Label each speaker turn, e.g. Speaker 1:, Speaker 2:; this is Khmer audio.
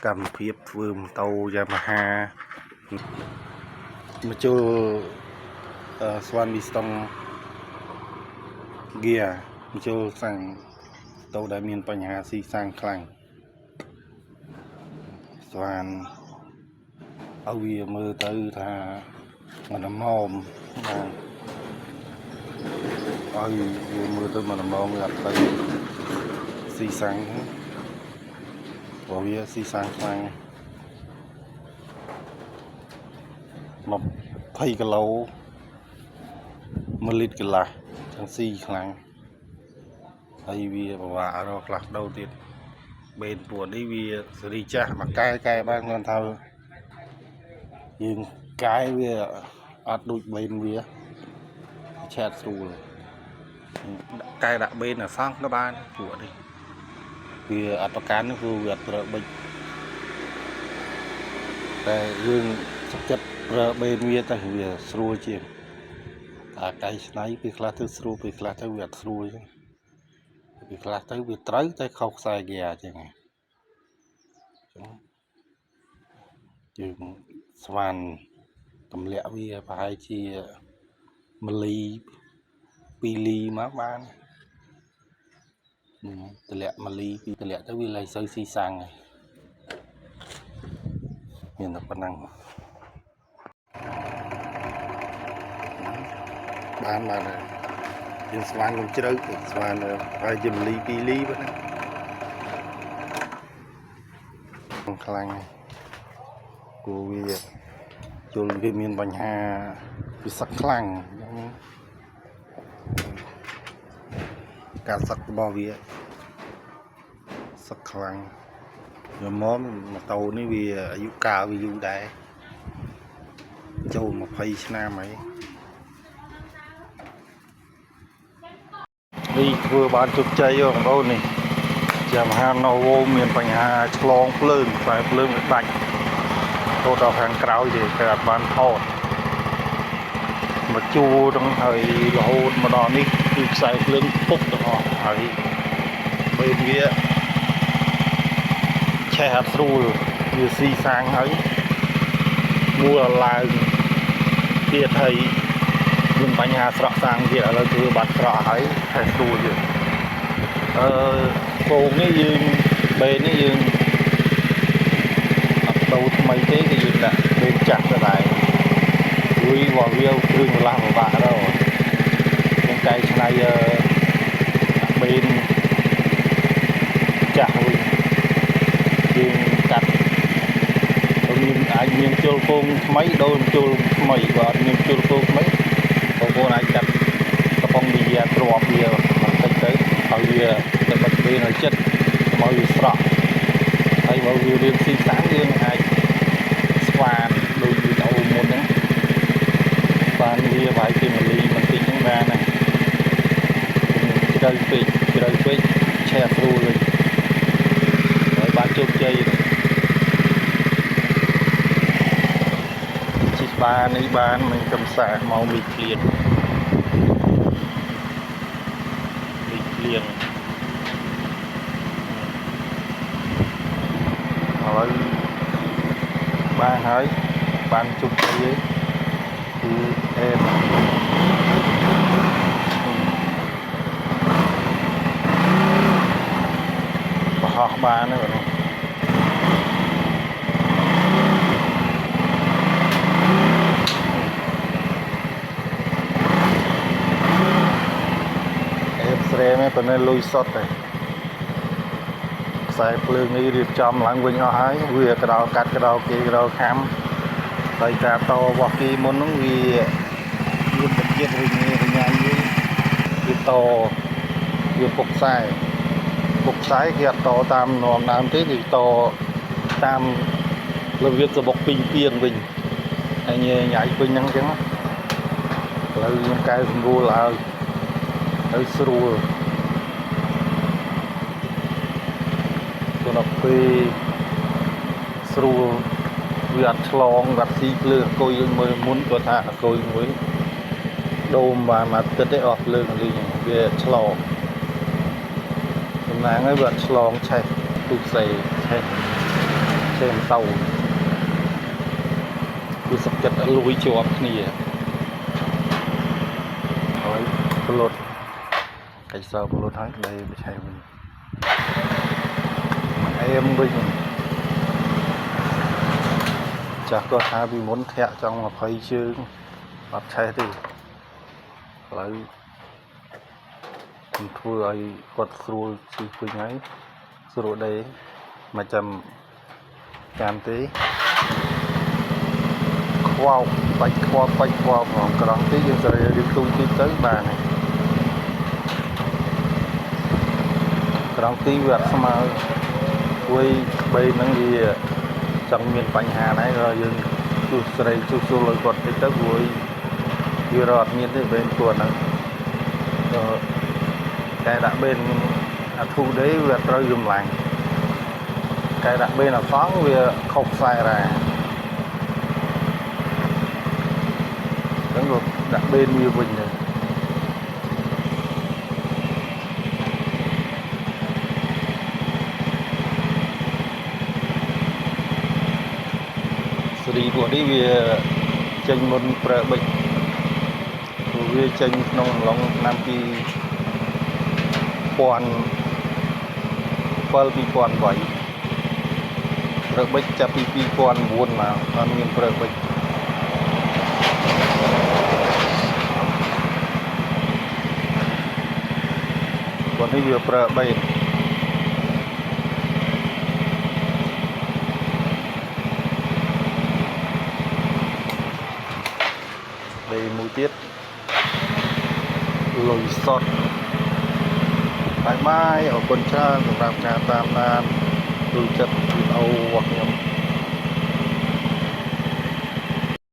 Speaker 1: កម្មភាពធ្វើម៉ូតូយ៉ាម៉ាហាមកចូលស្វានវីស្តុងហ្គៀមកចូលសាំងតូដែលមានបញ្ហាស៊ីសាំងខ្លាំងស្វានឲ្យវាមើលទៅថាមិនល្មមបាទឲ្យវាមើលទៅមិនល្មមវាអត់ទៅស៊ីសាំងព្រោះវាស៊ីសាំងខ្លាំង20គីឡូ1លីត្រកន្លះចឹងស៊ីខ្លាំងហើយវាពិបាករកផ្លាស់ប្ដូរទៀតបេនពួននេះវាសេរីចាស់មកកែបានគាត់ថាយើងកែវាអត់ដូចបេនវាឆាតស្រួលកែដាក់បេនអាសងក៏បានពួកនេះវាអត់ប្រកាន់គឺវាអត់ប្រើបិចតែយើងសុខចិត្តប្រើបេនវាតែវាស្រួលជាងតែកែឆ្នៃពេលខ្លះទៅស្រួលពេលខ្លះទៅវាអត់ស្រួលចឹងពេលខ្លះទៅវាត្រូវតែខុសខ្សែហ្គៀចឹងយើងស្វានទម្លាក់វាប្រហែលជា1លី2លីមកបានទម្លាក់1លី2ទម្លាក់ទៅវាលែងសូវស៊ីសាំងហើយមានតែប៉ុណ្ណឹងបានហើយយើងស្វានកុំជ្រៅស្វានហើយជា1លី2លីប៉ុណ្ណឹងខ្លាំងគួរវាជុលវាមានបញ្ហាវាសឹកខ្លាំងការសឹករបស់វាសឹកខ្លាំងវាម៉ូតូនេះវាអាយុកាលវាយូរដែរចូល20ឆ្នាំហើយនេះធ្វើបានជោគជ័យបងប្អូននេះយ៉ាម៉ាហាណូវូមានបញ្ហាឆ្លងភ្លើងខ្សែភ្លើងវាដាច់ទៅដល់ខាងក្រោយទេតែអត់បានថតមកជួរទាំងហើយរហូតមកដល់នេះគឺខ្សែភ្លើងពុកទាំងអស់ហើយបេនវាឆេះអត់ស្រួលវាស៊ីសាំងហើយមួលឡើងទៀតហើយមានបញ្ហាស្រក់សាំងទៀតឥឡូវគឺបាត់ស្រក់ហើយឆេះស្រួលទៀតគោកនេះយើងបេននេះយើងអត់ដូរថ្មីទេគឺយើងដាក់បេនចាស់ទៅដែររួយមកវាគ្រឿងម្លាស់ពិបាកទៅយើងកែច្នៃបេនចាស់វិញយើងកាត់មានអាចមានជុលពងថ្មីដូរជុលថ្មីបើអត់មានជុលពងថ្មីបងប្អូនអាចកាត់កំប៉ុងវិញ្ញាទ្រាំវាបន្តិចទៅឲ្យវាទៅបិទបេនឲ្យចិត្តមកវាស្រក់ហើយបើវារៀងស៊ីសាំងយើងអាចស្វានដូចវីដេអូមុនហ្នឹងបានវាប្រហែលជា1លីបន្តិចហ្នឹងបានណាជ្រៅពេកឆេះស្រួលเลยហើយបានជោគជ័យជិះបាននេះបានមិនកំសាមកមីឃ្លៀនឥឡូវបានហើយបានជោគជ័យគឺអេមបោះបានហើយបងស្រែមែនប៉ុន្តែលុយសុទ្ធតែខ្សែភ្លើងនេះរៀបចំឡើងវិញអស់ហើយវាក្រោលកាត់ក្រោលគេក្រោលខាំហើយការតរបស់គេមុនហ្នឹងវាមានទឹកចិត្តរញ៉េរញ៉ៃវាតវាពុកខ្សែគេអត់តតាមនាំដើមទេគឺតតាមរបៀបសបុកពីងពៀនវិញហើយញ៉ៃវិញហ្នឹងអញ្ចឹងឥឡូវខ្ញុំកែសម្រួលឲ្យស្រួលដល់ពេលស្រួលវាអត់ឆ្លងវាអត់ស៊ីភ្លើងអគុយមើលមុនគាត់ថាអគុយមួយដូមបានមកទឹកទេអស់ភ្លើងលីងវាឆ្លងតំណាងហើយវាអត់ឆ្លងឆេះទូផ្សេងឆេះ thêm tàu cứ sập chặt lùi chọp kia rồi lột cái sao lột hết đây bị chạy mình em bây giờ chắc có hai bị muốn thẹn trong mà phải chứ bắt chạy thì lấy thua ai quật rồi chỉ quỳ ngay rồi đây mà chầm chạm tí wow bạch wow còn cái đó tí dân rồi đi tu tí tới bà này cái đó tí vẹt xong mà quay bay nó đi trong miền Bắc Hà này rồi dân chú lời quật tí tới vui vừa rọt miền thế bên tuần này cái đã bên thu đấy vẹt rồi dùng lạnh cái đã bên là phóng vì không sai ra đúng rồi đã bên như mình rồi xử lý của đi vì tranh một bờ bệnh vì tranh nông lòng nam kỳ quan phơi bị quan vậy bờ bệnh chập bị quan buồn mà còn miền bờ bệnh còn đi vừa bờ bệnh đây mũi tiết lồi sọt bye bye ở con trai sำหรับการตามนานดูจัดวิดีโอ